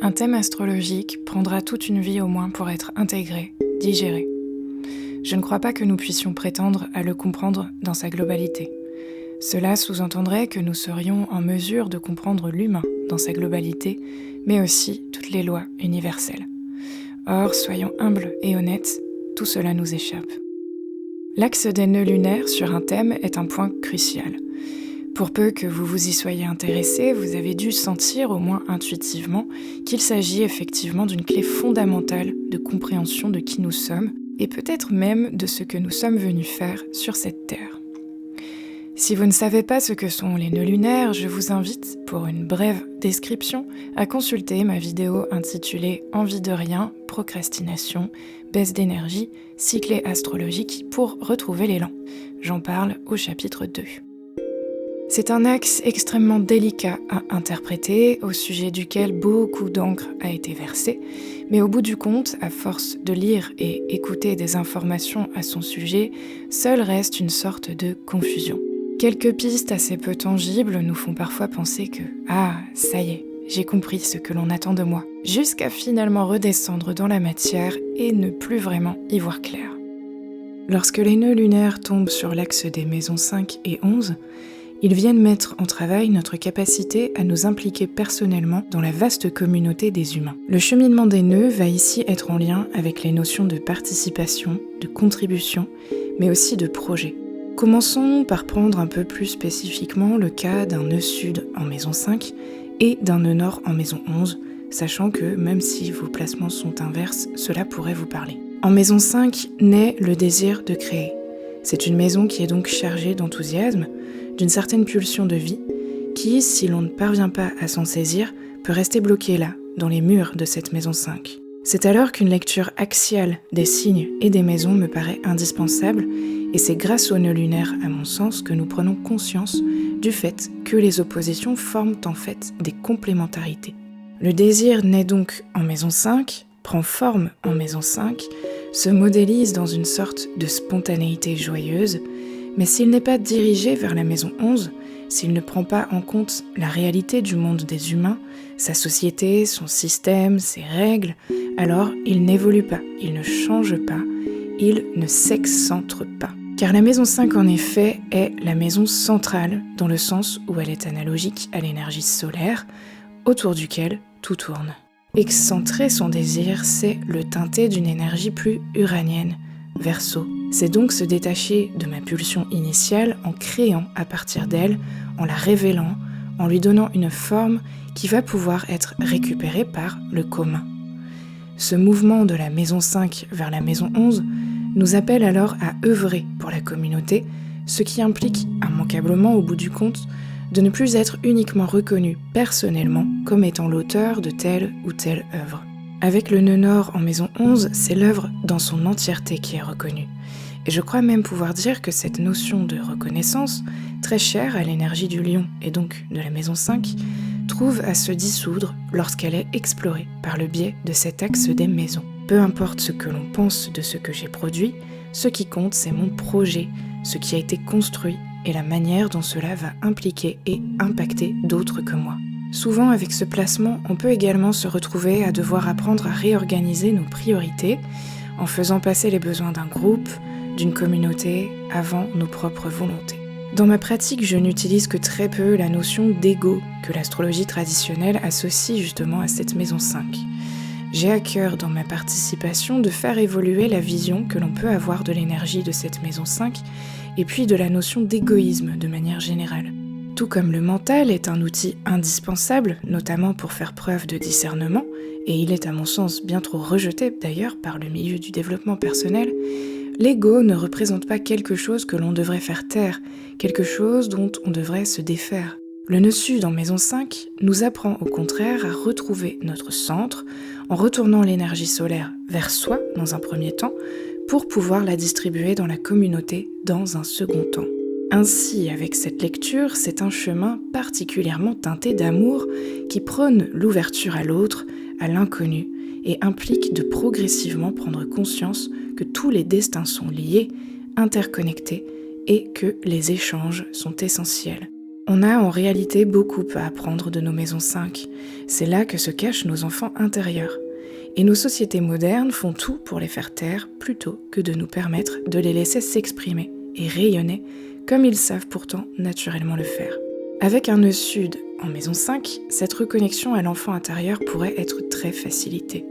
Un thème astrologique prendra toute une vie au moins pour être intégré, digéré. Je ne crois pas que nous puissions prétendre à le comprendre dans sa globalité. Cela sous-entendrait que nous serions en mesure de comprendre l'humain dans sa globalité, mais aussi toutes les lois universelles. Or, soyons humbles et honnêtes, tout cela nous échappe. L'axe des nœuds lunaires sur un thème est un point crucial. Pour peu que vous vous y soyez intéressé, vous avez dû sentir, au moins intuitivement, qu'il s'agit effectivement d'une clé fondamentale de compréhension de qui nous sommes, et peut-être même de ce que nous sommes venus faire sur cette terre. Si vous ne savez pas ce que sont les nœuds lunaires, je vous invite, pour une brève description, à consulter ma vidéo intitulée « Envie de rien, procrastination, baisse d'énergie, cyclé astrologique » pour retrouver l'élan. J'en parle au chapitre 2. C'est un axe extrêmement délicat à interpréter, au sujet duquel beaucoup d'encre a été versée, mais au bout du compte, à force de lire et écouter des informations à son sujet, seul reste une sorte de confusion. Quelques pistes assez peu tangibles nous font parfois penser que « Ah, ça y est, j'ai compris ce que l'on attend de moi », jusqu'à finalement redescendre dans la matière et ne plus vraiment y voir clair. Lorsque les nœuds lunaires tombent sur l'axe des maisons 5 et 11, ils viennent mettre en travail notre capacité à nous impliquer personnellement dans la vaste communauté des humains. Le cheminement des nœuds va ici être en lien avec les notions de participation, de contribution, mais aussi de projet. Commençons par prendre un peu plus spécifiquement le cas d'un nœud sud en maison 5 et d'un nœud nord en maison 11, sachant que même si vos placements sont inverses, cela pourrait vous parler. En maison 5 naît le désir de créer. C'est une maison qui est donc chargée d'enthousiasme, d'une certaine pulsion de vie, qui, si l'on ne parvient pas à s'en saisir, peut rester bloquée là, dans les murs de cette maison 5. C'est alors qu'une lecture axiale des signes et des maisons me paraît indispensable, et c'est grâce aux nœuds lunaires, à mon sens, que nous prenons conscience du fait que les oppositions forment en fait des complémentarités. Le désir naît donc en maison 5, prend forme en maison 5, se modélise dans une sorte de spontanéité joyeuse, mais s'il n'est pas dirigé vers la maison 11, s'il ne prend pas en compte la réalité du monde des humains, sa société, son système, ses règles, alors il n'évolue pas, il ne change pas, il ne s'excentre pas. Car la maison 5 en effet est la maison centrale dans le sens où elle est analogique à l'énergie solaire, autour duquel tout tourne. Excentrer son désir, c'est le teinter d'une énergie plus uranienne, Verseau. C'est donc se détacher de ma pulsion initiale en créant à partir d'elle, en la révélant, en lui donnant une forme qui va pouvoir être récupérée par le commun. Ce mouvement de la maison 5 vers la maison 11 nous appelle alors à œuvrer pour la communauté, ce qui implique immanquablement au bout du compte de ne plus être uniquement reconnu personnellement comme étant l'auteur de telle ou telle œuvre. Avec le nœud nord en maison 11, c'est l'œuvre dans son entièreté qui est reconnue. Et je crois même pouvoir dire que cette notion de reconnaissance, très chère à l'énergie du lion et donc de la maison 5, trouve à se dissoudre lorsqu'elle est explorée par le biais de cet axe des maisons. Peu importe ce que l'on pense de ce que j'ai produit, ce qui compte c'est mon projet, ce qui a été construit et la manière dont cela va impliquer et impacter d'autres que moi. Souvent, avec ce placement, on peut également se retrouver à devoir apprendre à réorganiser nos priorités en faisant passer les besoins d'un groupe, d'une communauté, avant nos propres volontés. Dans ma pratique, je n'utilise que très peu la notion d'ego que l'astrologie traditionnelle associe justement à cette maison 5. J'ai à cœur dans ma participation de faire évoluer la vision que l'on peut avoir de l'énergie de cette maison 5 et puis de la notion d'égoïsme de manière générale. Tout comme le mental est un outil indispensable, notamment pour faire preuve de discernement, et il est à mon sens bien trop rejeté d'ailleurs par le milieu du développement personnel, l'ego ne représente pas quelque chose que l'on devrait faire taire, quelque chose dont on devrait se défaire. Le nœud sud en maison 5 nous apprend au contraire à retrouver notre centre en retournant l'énergie solaire vers soi dans un premier temps pour pouvoir la distribuer dans la communauté dans un second temps. Ainsi, avec cette lecture, c'est un chemin particulièrement teinté d'amour qui prône l'ouverture à l'autre, à l'inconnu, et implique de progressivement prendre conscience que tous les destins sont liés, interconnectés, et que les échanges sont essentiels. On a en réalité beaucoup à apprendre de nos maisons 5. C'est là que se cachent nos enfants intérieurs. Et nos sociétés modernes font tout pour les faire taire plutôt que de nous permettre de les laisser s'exprimer et rayonner comme ils savent pourtant naturellement le faire. Avec un nœud sud en maison 5, cette reconnexion à l'enfant intérieur pourrait être très facilitée.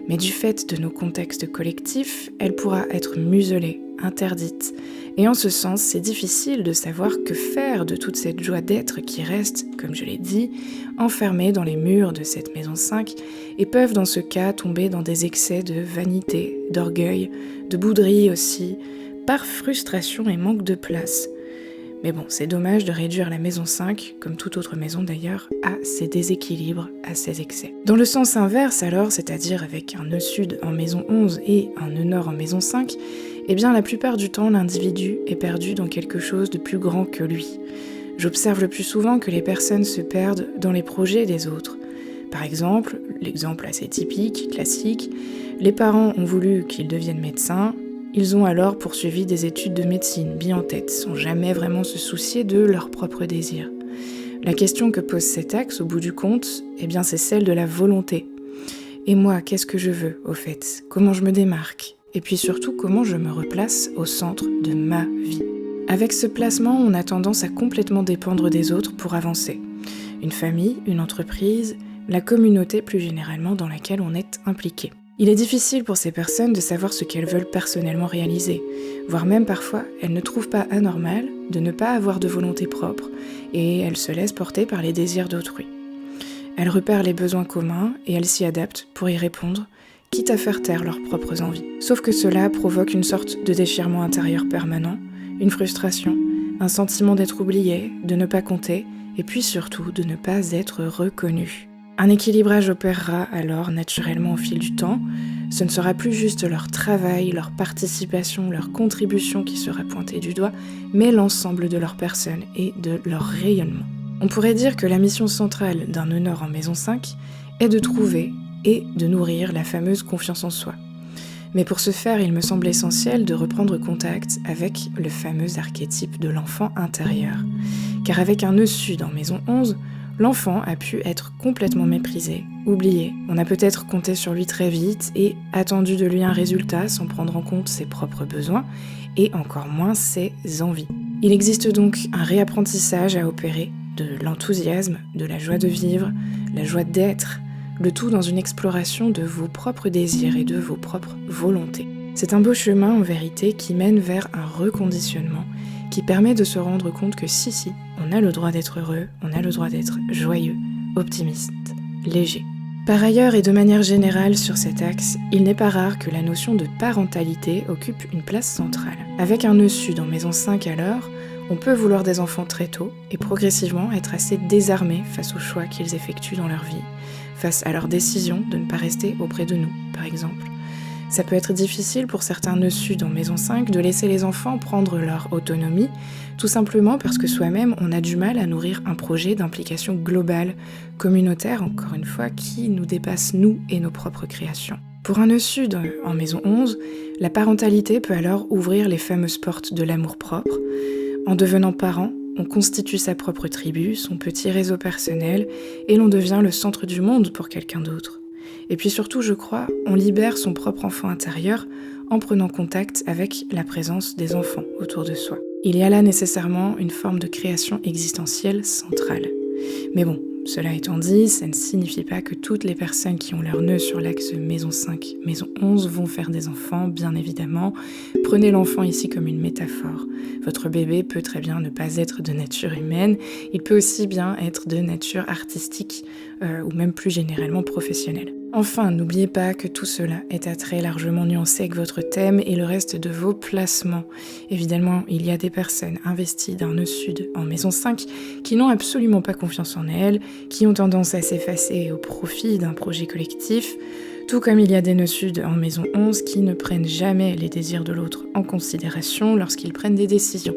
Mais du fait de nos contextes collectifs, elle pourra être muselée, interdite. Et en ce sens, c'est difficile de savoir que faire de toute cette joie d'être qui reste, comme je l'ai dit, enfermée dans les murs de cette maison 5 et peuvent dans ce cas tomber dans des excès de vanité, d'orgueil, de bouderie aussi, par frustration et manque de place. Mais bon, c'est dommage de réduire la maison 5, comme toute autre maison d'ailleurs, à ces déséquilibres, à ces excès. Dans le sens inverse alors, c'est-à-dire avec un nœud sud en maison 11 et un nœud nord en maison 5, eh bien la plupart du temps l'individu est perdu dans quelque chose de plus grand que lui. J'observe le plus souvent que les personnes se perdent dans les projets des autres. Par exemple, l'exemple assez typique, classique, les parents ont voulu qu'ils deviennent médecins. Ils ont alors poursuivi des études de médecine, bien en tête, sans jamais vraiment se soucier de leurs propres désirs. La question que pose cet axe, au bout du compte, eh bien c'est celle de la volonté. Et moi, qu'est-ce que je veux, au fait ? Comment je me démarque ? Et puis surtout, comment je me replace au centre de ma vie ? Avec ce placement, on a tendance à complètement dépendre des autres pour avancer. Une famille, une entreprise, la communauté plus généralement dans laquelle on est impliqué. Il est difficile pour ces personnes de savoir ce qu'elles veulent personnellement réaliser, voire même parfois elles ne trouvent pas anormal de ne pas avoir de volonté propre et elles se laissent porter par les désirs d'autrui. Elles repèrent les besoins communs et elles s'y adaptent pour y répondre, quitte à faire taire leurs propres envies. Sauf que cela provoque une sorte de déchirement intérieur permanent, une frustration, un sentiment d'être oublié, de ne pas compter et puis surtout de ne pas être reconnu. Un équilibrage opérera alors naturellement au fil du temps. Ce ne sera plus juste leur travail, leur participation, leur contribution qui sera pointée du doigt, mais l'ensemble de leur personne et de leur rayonnement. On pourrait dire que la mission centrale d'un nœud nord en maison 5 est de trouver et de nourrir la fameuse confiance en soi. Mais pour ce faire, il me semble essentiel de reprendre contact avec le fameux archétype de l'enfant intérieur. Car avec un nœud sud en maison 11, l'enfant a pu être complètement méprisé, oublié. On a peut-être compté sur lui très vite et attendu de lui un résultat sans prendre en compte ses propres besoins et encore moins ses envies. Il existe donc un réapprentissage à opérer de l'enthousiasme, de la joie de vivre, la joie d'être, le tout dans une exploration de vos propres désirs et de vos propres volontés. C'est un beau chemin en vérité qui mène vers un reconditionnement qui permet de se rendre compte que si, on a le droit d'être heureux, on a le droit d'être joyeux, optimiste, léger. Par ailleurs et de manière générale sur cet axe, il n'est pas rare que la notion de parentalité occupe une place centrale. Avec un nœud sud en maison 5 alors, on peut vouloir des enfants très tôt et progressivement être assez désarmés face aux choix qu'ils effectuent dans leur vie, face à leur décision de ne pas rester auprès de nous, par exemple. Ça peut être difficile pour certains nœuds sud en maison 5 de laisser les enfants prendre leur autonomie, tout simplement parce que soi-même, on a du mal à nourrir un projet d'implication globale, communautaire, encore une fois, qui nous dépasse nous et nos propres créations. Pour un nœud sud en maison 11, la parentalité peut alors ouvrir les fameuses portes de l'amour-propre. En devenant parent, on constitue sa propre tribu, son petit réseau personnel, et l'on devient le centre du monde pour quelqu'un d'autre. Et puis surtout, je crois, on libère son propre enfant intérieur en prenant contact avec la présence des enfants autour de soi. Il y a là nécessairement une forme de création existentielle centrale. Mais bon, cela étant dit, ça ne signifie pas que toutes les personnes qui ont leur nœud sur l'axe maison 5, maison 11 vont faire des enfants, bien évidemment. Prenez l'enfant ici comme une métaphore. Votre bébé peut très bien ne pas être de nature humaine, il peut aussi bien être de nature artistique ou même plus généralement professionnelle. Enfin, n'oubliez pas que tout cela est à très largement nuancé avec votre thème et le reste de vos placements. Évidemment, il y a des personnes investies d'un nœud sud en maison 5 qui n'ont absolument pas confiance en elles, qui ont tendance à s'effacer au profit d'un projet collectif, tout comme il y a des nœuds sud en maison 11 qui ne prennent jamais les désirs de l'autre en considération lorsqu'ils prennent des décisions.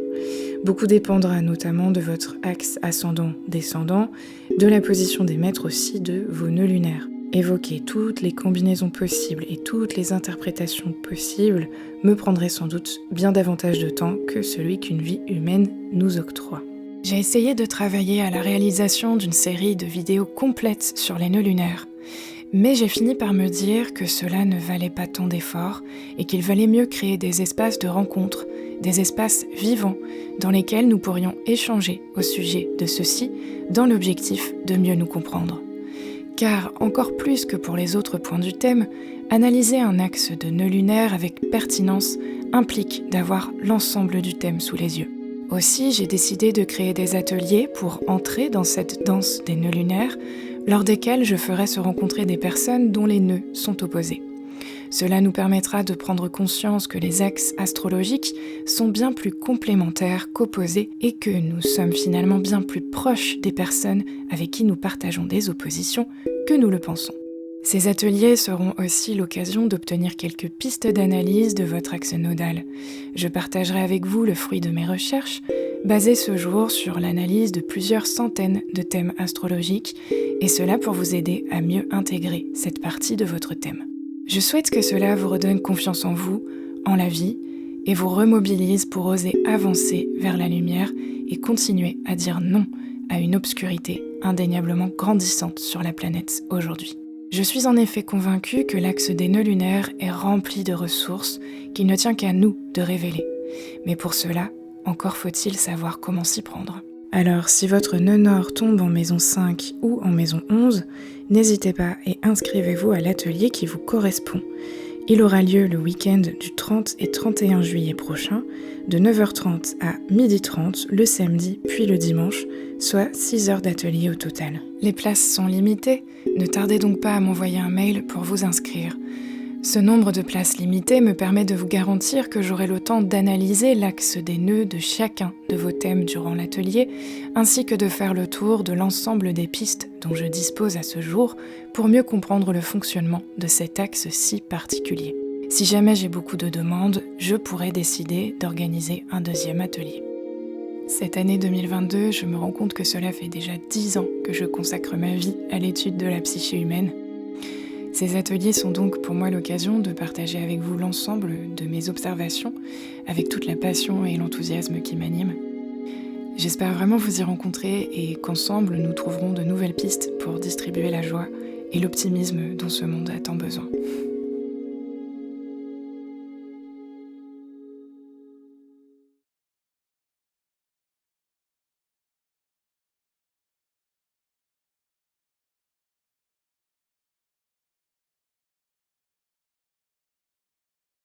Beaucoup dépendra notamment de votre axe ascendant-descendant, de la position des maîtres aussi de vos nœuds lunaires. Évoquer toutes les combinaisons possibles et toutes les interprétations possibles me prendrait sans doute bien davantage de temps que celui qu'une vie humaine nous octroie. J'ai essayé de travailler à la réalisation d'une série de vidéos complètes sur les nœuds lunaires, mais j'ai fini par me dire que cela ne valait pas tant d'efforts et qu'il valait mieux créer des espaces de rencontre, des espaces vivants dans lesquels nous pourrions échanger au sujet de ceux-ci dans l'objectif de mieux nous comprendre. Car, encore plus que pour les autres points du thème, analyser un axe de nœud lunaire avec pertinence implique d'avoir l'ensemble du thème sous les yeux. Aussi, j'ai décidé de créer des ateliers pour entrer dans cette danse des nœuds lunaires, lors desquels je ferai se rencontrer des personnes dont les nœuds sont opposés. Cela nous permettra de prendre conscience que les axes astrologiques sont bien plus complémentaires qu'opposés et que nous sommes finalement bien plus proches des personnes avec qui nous partageons des oppositions que nous le pensons. Ces ateliers seront aussi l'occasion d'obtenir quelques pistes d'analyse de votre axe nodal. Je partagerai avec vous le fruit de mes recherches, basées ce jour sur l'analyse de plusieurs centaines de thèmes astrologiques, et cela pour vous aider à mieux intégrer cette partie de votre thème. Je souhaite que cela vous redonne confiance en vous, en la vie, et vous remobilise pour oser avancer vers la lumière et continuer à dire non à une obscurité indéniablement grandissante sur la planète aujourd'hui. Je suis en effet convaincue que l'axe des nœuds lunaires est rempli de ressources qu'il ne tient qu'à nous de révéler. Mais pour cela, encore faut-il savoir comment s'y prendre. Alors, si votre nœud nord tombe en maison 5 ou en maison 11, n'hésitez pas et inscrivez-vous à l'atelier qui vous correspond. Il aura lieu le week-end du 30 et 31 juillet prochain, de 9h30 à 12h30 le samedi puis le dimanche, soit 6 heures d'atelier au total. Les places sont limitées, ne tardez donc pas à m'envoyer un mail pour vous inscrire. Ce nombre de places limitées me permet de vous garantir que j'aurai le temps d'analyser l'axe des nœuds de chacun de vos thèmes durant l'atelier, ainsi que de faire le tour de l'ensemble des pistes dont je dispose à ce jour pour mieux comprendre le fonctionnement de cet axe si particulier. Si jamais j'ai beaucoup de demandes, je pourrais décider d'organiser un deuxième atelier. Cette année 2022, je me rends compte que cela fait déjà 10 ans que je consacre ma vie à l'étude de la psyché humaine. Ces ateliers sont donc pour moi l'occasion de partager avec vous l'ensemble de mes observations, avec toute la passion et l'enthousiasme qui m'animent. J'espère vraiment vous y rencontrer et qu'ensemble nous trouverons de nouvelles pistes pour distribuer la joie et l'optimisme dont ce monde a tant besoin.